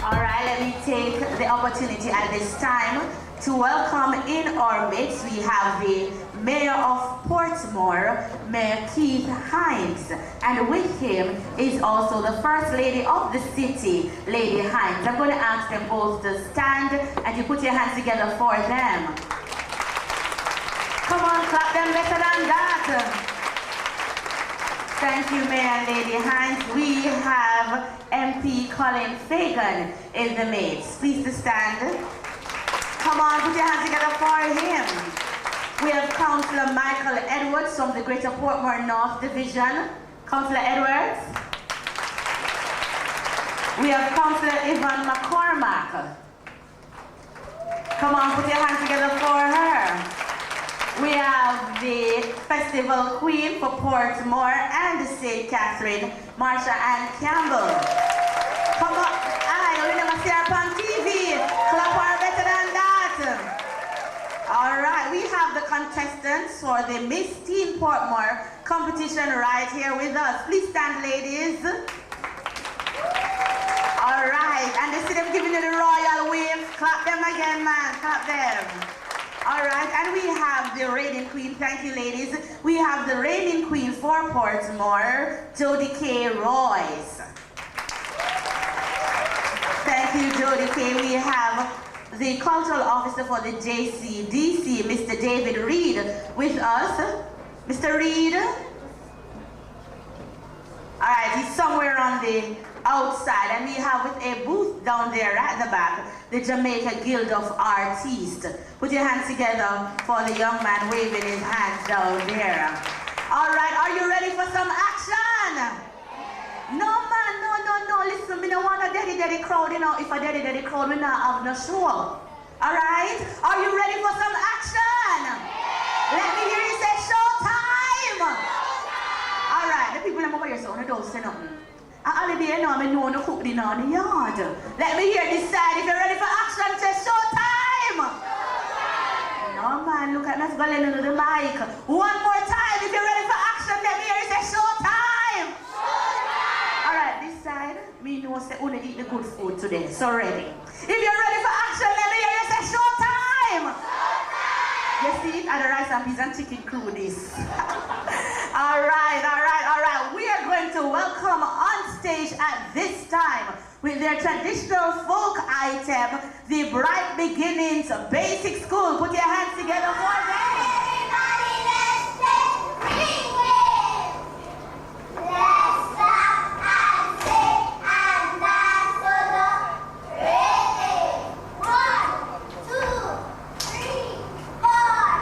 All right, let me take the opportunity at this time to welcome in our midst. We have the Mayor of Portmore, Mayor Keith Hines, and with him is also the First Lady of the city, Lady Hines. I'm going to ask them both to stand and you put your hands together for them. Come on, clap them better than that. Thank you, Mayor and Lady Hines. We have MP Colin Fagan in the midst. Please to stand. Come on, put your hands together for him. We have Councillor Michael Edwards from the Greater Portmore North Division. Councillor Edwards. We have Councillor Yvonne McCormack. Come on, put your hands together for her. We have the Festival Queen for Portmore and St. Catherine, Marsha Ann Campbell. Come on, we never see her on TV. Clap her better than that. All right, we have the contestants for the Miss Teen Portmore competition right here with us. Please stand, ladies. All right, and they see them giving you the royal wave. Clap them again, man, clap them. All right, and we have the reigning queen. Thank you, ladies. We have the reigning queen for Portmore, Jody K. Royce. Thank you, Jody K. We have the cultural officer for the JCDC, Mr. David Reed, with us. Mr. Reed? All right, he's somewhere on the outside, and we have with a booth down there at the back, the Jamaica Guild of Artists. Put your hands together for the young man waving his hands down there. All right, are you ready for some action? No, man, no. Listen, we don't want a daddy crowd, you know. If a daddy crowd, we not have no show. All right? Are you ready for some action? Let me hear you say showtime. All right, the people in my ear, so I don't say nothing. All day, I know to cook dinner in the yard. Let me hear this side. If you're ready for action, say showtime. No, man, look at me. Let's go into the mic. One more time. If you're ready for action, let me hear you say showtime. All right, this side, me know say only eat the good food today. So ready. If you're ready for action, let me hear you say showtime. You see it at the rice and peas and chicken crew this. All right. We are going to welcome on stage at this time with their traditional folk item, the Bright Beginnings Basic School. Put your hands together for them. Everybody, let's say we win. Let's stop and sing and dance to the rhythm. 1, 2, 3, 4.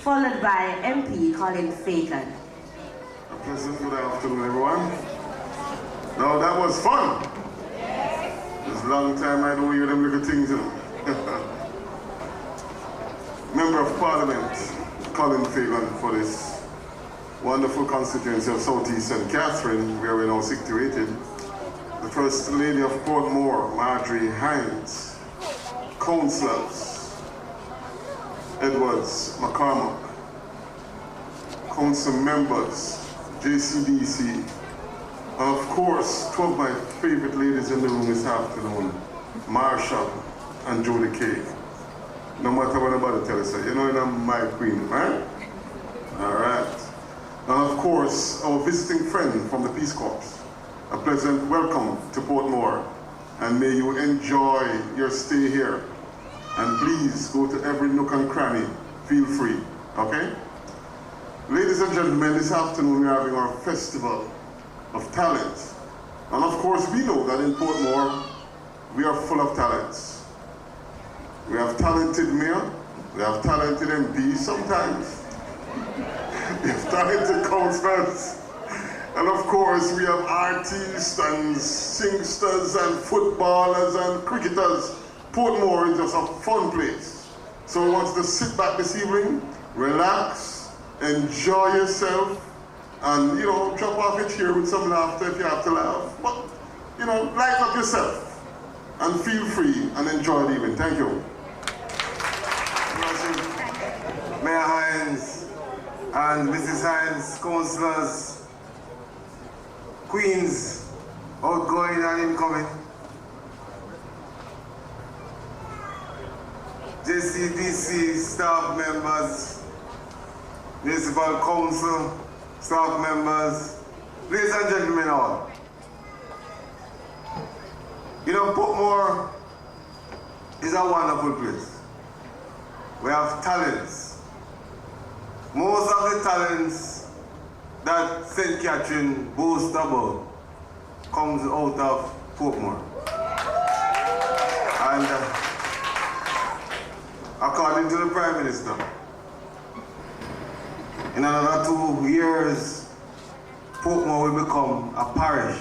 followed by MP Colin Fagan. A pleasant good afternoon, everyone. Now that was fun. It's a long time I don't hear them little things, you know. Member of Parliament, Colin Fagan, for this wonderful constituency of Southeast St. Catherine, where we're now situated. The First Lady of Portmore, Marjorie Hines. Councillors, Edwards McCormack. Council members, JCDC, and of course, two of my favorite ladies in the room this afternoon, Marsha and Julie Kay. No matter what anybody tells you, you know I'm my queen, right? All right. And of course, our visiting friend from the Peace Corps. A pleasant welcome to Portmore, and may you enjoy your stay here. And please go to every nook and cranny, feel free, okay? Ladies and gentlemen, this afternoon we're having our festival of talent. And of course we know that in Portmore, we are full of talents. We have talented mayor, we have talented MPs sometimes, we have talented councillors, and of course we have artists and singsters and footballers and cricketers. Portmore is just a fun place. So I want you to sit back this evening, relax, enjoy yourself, and, you know, drop off your chair with some laughter if you have to laugh. But, you know, light up yourself and feel free and enjoy the evening. Thank you. Mayor Hines and Mrs. Hines, councillors, queens, outgoing and incoming, JCDC staff members, municipal council staff members, ladies and gentlemen all. You know, Portmore is a wonderful place. We have talents. Most of the talents that St. Catherine boasts about comes out of Portmore. And according to the Prime Minister, in another 2 years, Portmore will become a parish.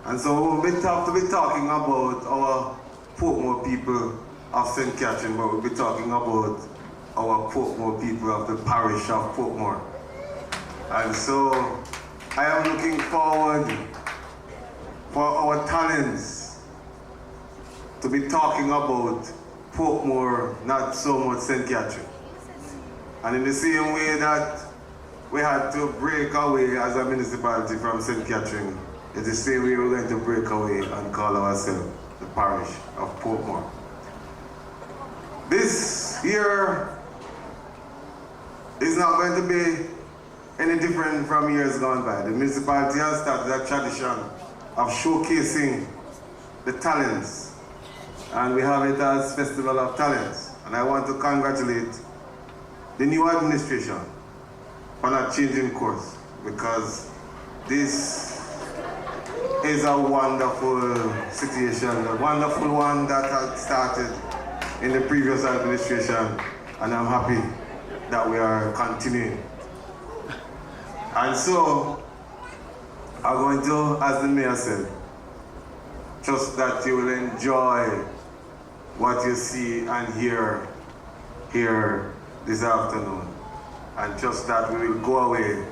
And so we'll have to be talking about our Portmore people of St. Catherine, but we'll be talking about our Portmore people of the parish of Portmore. And so I am looking forward for our talents to be talking about Portmore, not so much St. Catherine. And in the same way that we had to break away as a municipality from St. Catherine, it's the same way we're going to break away and call ourselves the parish of Portmore. This year is not going to be any different from years gone by. The municipality has started a tradition of showcasing the talents, and we have it as Festival of Talents. And I want to congratulate the new administration on a changing course, because this is a wonderful situation, a wonderful one that had started in the previous administration, and I'm happy that we are continuing. And so, I'm going to, as the mayor said, trust that you will enjoy what you see and hear here this afternoon. And just that we will go away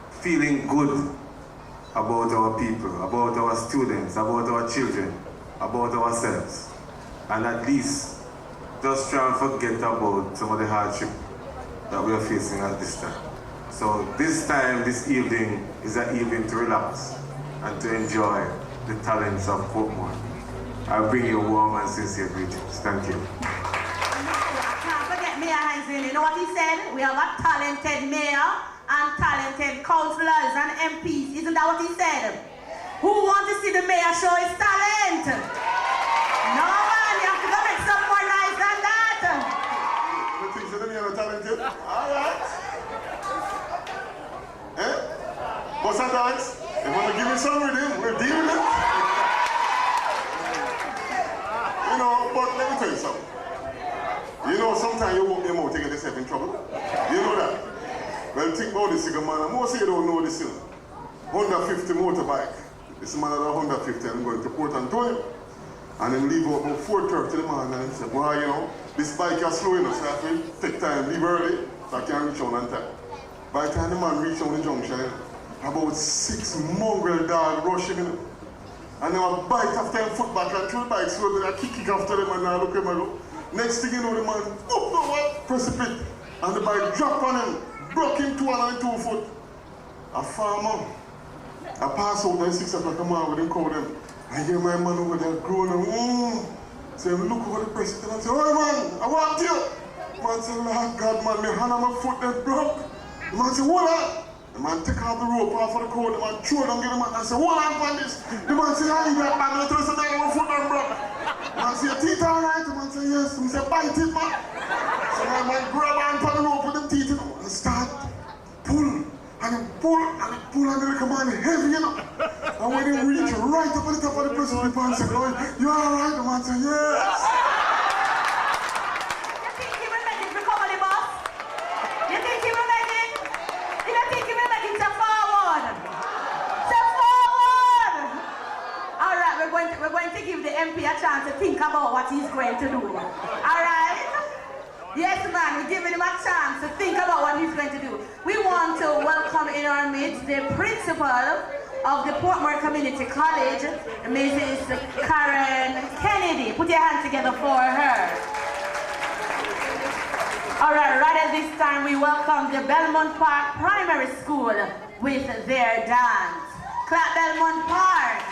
feeling good about our people, about our students, about our children, about ourselves. And at least just try and forget about some of the hardship that we are facing at this time. So this time, this evening, is an evening to relax and to enjoy the talents of Portmore. I bring you warm and sincere greetings. Thank you. Can't forget Mayor Hines. You know what he said? We have a talented mayor and talented councillors and MPs. Isn't that what he said? Who wants to see the mayor show his talent? No man, you have to go make some more nice than that. You think so, the mayor is talented? All right. Eh? What's that, dance? You want to give me some rhythm? We'll deal with it. You know, but let me tell you something. You know, sometimes you walk your mouth to get yourself in trouble. You Well, think about this, man. Most of you don't know this, Honda 50 motorbike. This man had a Honda 50 and going to Port Antonio. And then leave out about 4:30 in the morning and he said, boy, this bike is slow enough, so I have to take time, leave early, so I can reach on time. By the time the man reached on the junction, about 6 mongrel dogs rushing in. And they were bite after him foot back and 2 bikes slowly, they kick after them and I look at him and go. Next thing you know, the man, precipitate. And the bike dropped on him, broke him 2 foot. A farmer, I pass out at 6 o'clock in the morning with him call them. I hear my man over there groaning, So I look over the president and say, oh man, I want you. The man said, Lord God, man, my hand and my foot they broke. The man said, hold on. The man take off the rope off of the cord, the man throw it and get the man and say, hold on for this. The man said, I ain't that bad, the rest of my foot and broke. The man said, your teeth all right? The man said, yes. He said, bite it, man. So my man grab on for the rope with the teeth and start pull. And he pull, and the command heavy, And when he reach right up at the top of the president, the man said, oh, you all right? The man said, yes. You think he will make it recover the boss? You think he will make it? You don't think he will make it to forward? To forward! All right, we're going to give the MP a chance to think about what he's going to do. All right? Yes, man, we're giving him a chance to think about what he's going to do. We want to welcome in our midst the principal of the Portmore Community College, Mrs. Karen Kennedy. Put your hands together for her. All right at this time, we welcome the Belmont Park Primary School with their dance. Clap Belmont Park.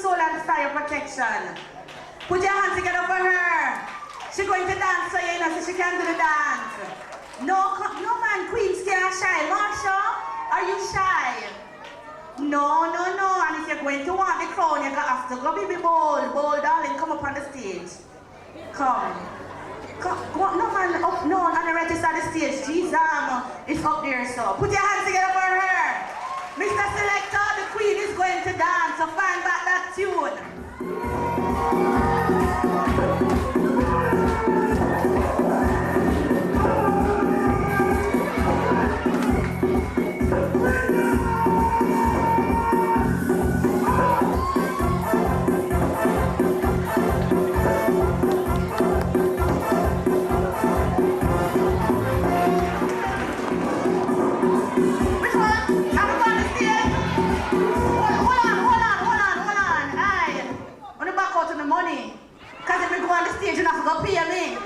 Solar and protection. Put your hands together for her. She's going to dance, so you know, so she can do the dance. No man, Queens can't shy. Marsha, are you shy? No. And if you're going to want the crown, you're going to have to go be bold. Bold, darling, come up on the stage. Come. No man, up, no, on the right side of the stage. Jesus is up there, so. Put your hands together for her. Mr. Selector, the Queen is going to dance, so find back that tune. You not go pay me.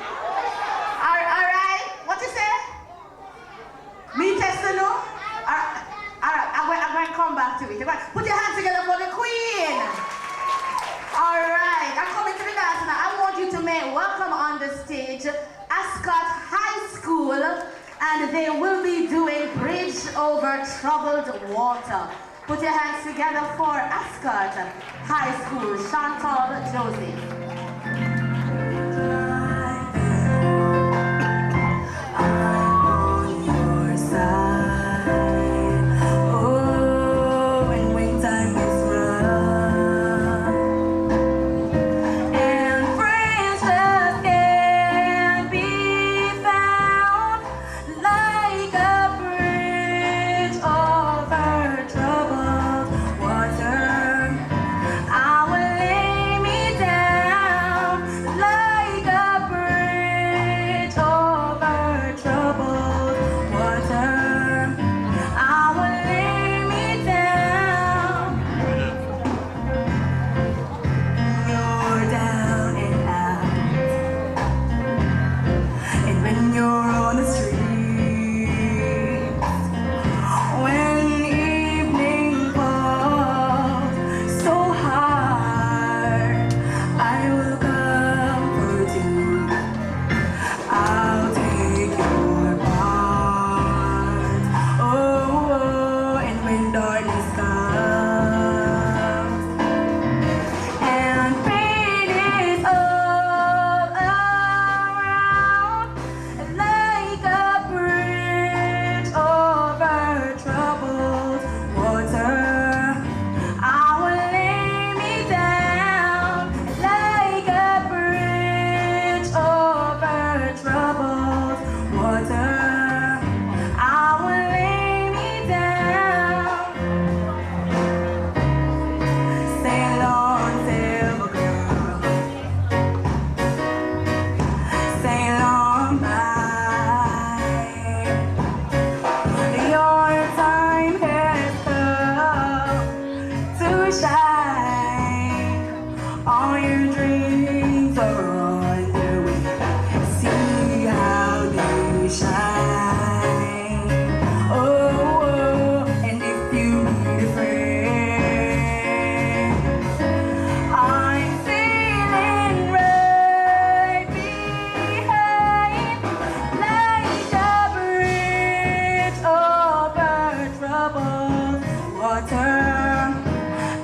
Alright? What you say? Me testing no? Alright, I'm going to come back to it. Put your hands together for the Queen. Alright, I'm coming to the dance now. I want you to make welcome on the stage Ascot High School, and they will be doing Bridge Over Troubled Water. Put your hands together for Ascot High School, Chantal Joseph.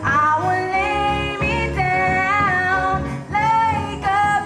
I will lay me down like a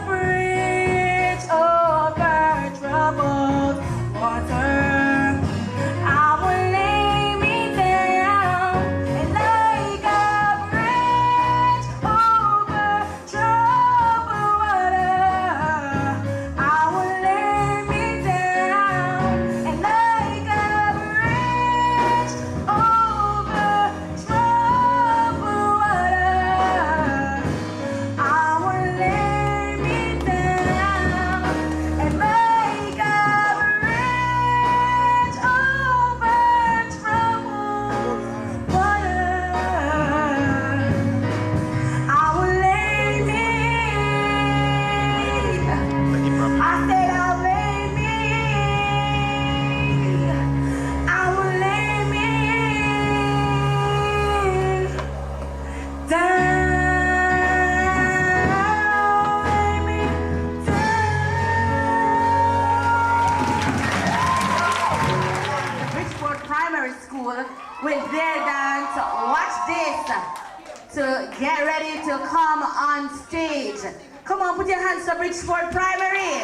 their dance, watch this, to get ready to come on stage. Come on, put your hands to Bridgeport Primary.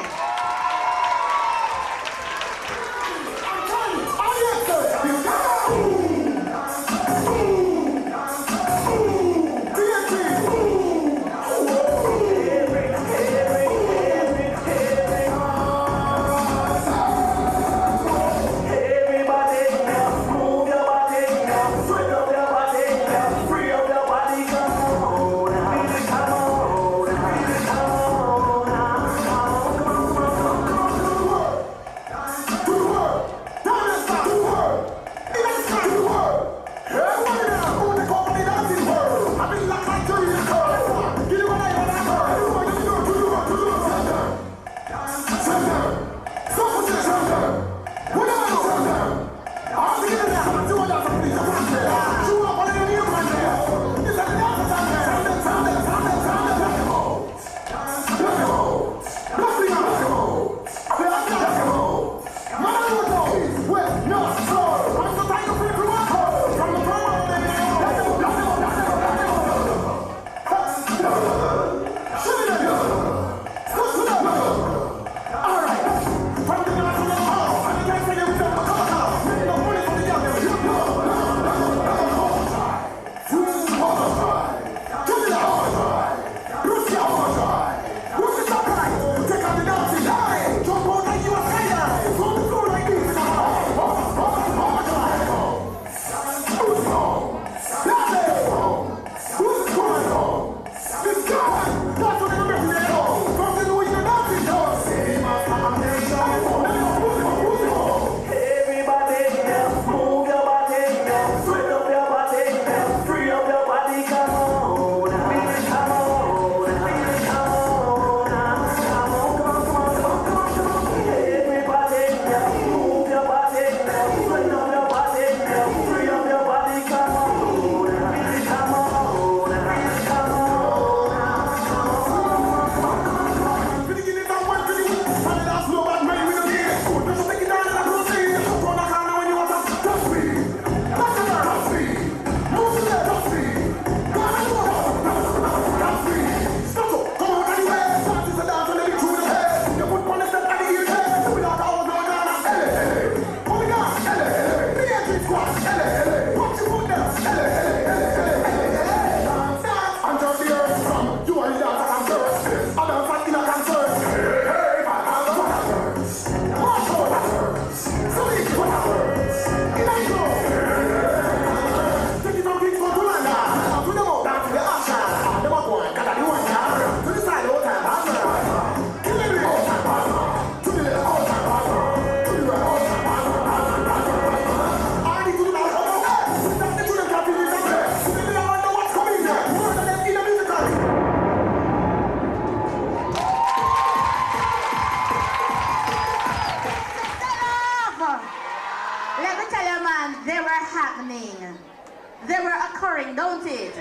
They were occurring, don't it?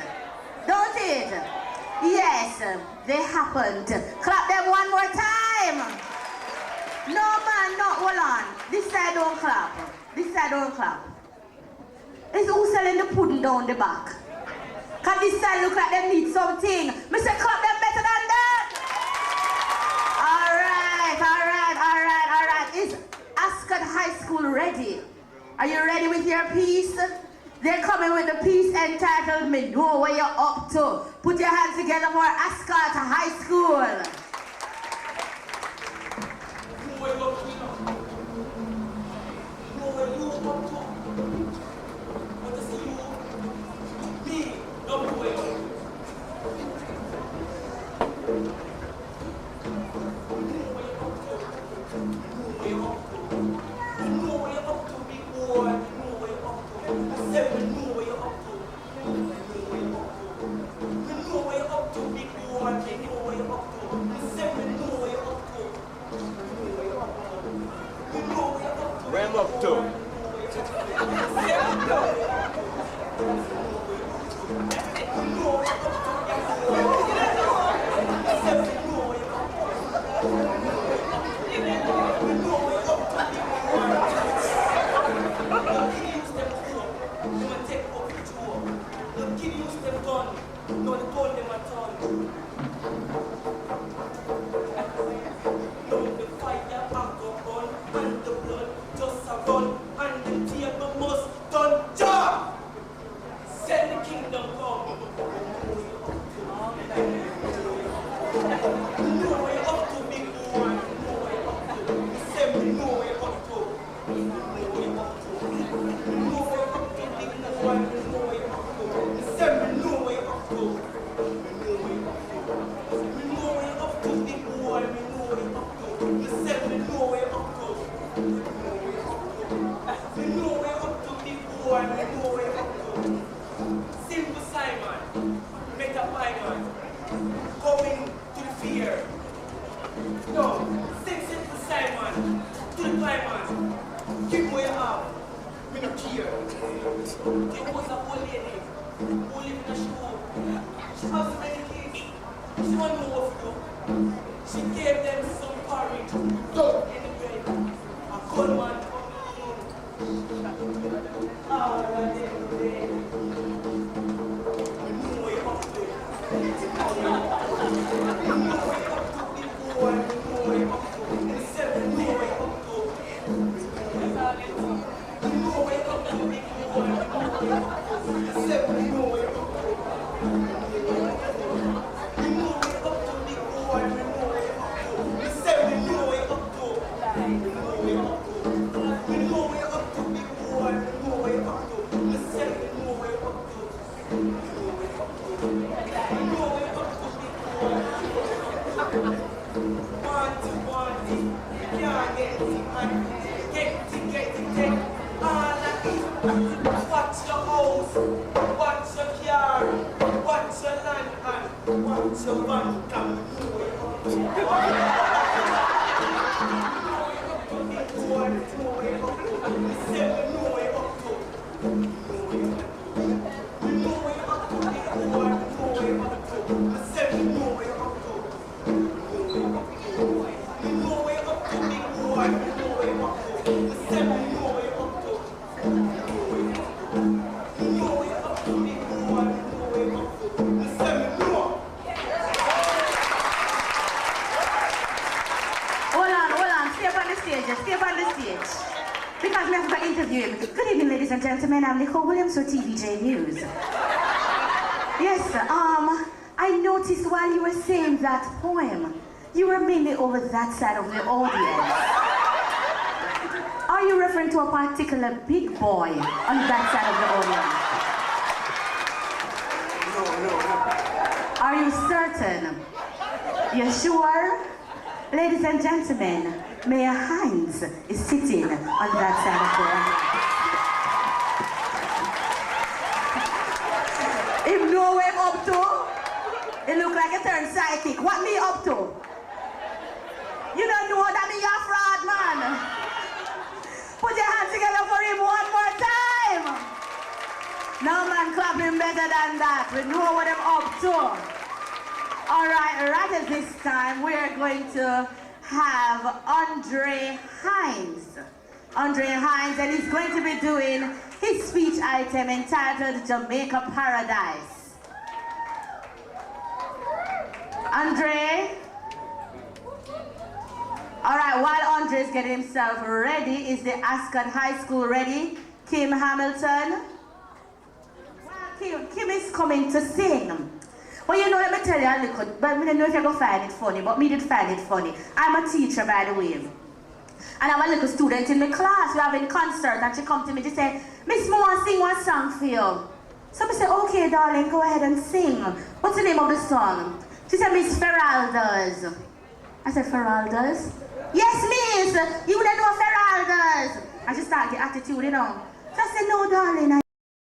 Don't it? Yes, they happened. Clap them one more time. No man, no, hold on. This side don't clap. This side don't clap. It's who selling the pudding down the back. Cause this side look like they need something. Me say clap them better than that. Alright. Is Ascot High School ready? Are you ready with your piece? They're coming with the piece entitled Me Know Where You're Up To. Put your hands together for Ascot High School. Where I'm up to? Take Gentlemen, I'm Nicole Williams for TVJ News. Yes, I noticed while you were saying that poem, you were mainly over that side of the audience. Are you referring to a particular big boy on that side of the audience? No. Are you certain? You're sure? Ladies and gentlemen, Mayor Hines is sitting on that side of the audience. Him know what him up to? It look like a turned psychic. What me up to? You don't know that me a fraud, man. Put your hands together for him one more time. No man clap him better than that. We know what him up to. Alright, right at this time, we're going to have Andre Hines. Andre Hines, and he's going to be doing his speech item entitled Jamaica Paradise. Andre? Alright, while Andre is getting himself ready, is the Ascot High School ready? Kim Hamilton? Well, Kim is coming to sing. Well, you know, let me tell you a little, but I don't know if you're going to find it funny, but me did find it funny. I'm a teacher, by the way. And I have a little student in the class, we're having concert, and she come to me, she say, Miss, I want to sing one song for you. So I say, okay, darling, go ahead and sing. What's the name of the song? She said, Miss Feraldas. I said, Feraldas? Yes, miss, you don't know Feraldas. And she started the attitude, you know. So I said, no, darling,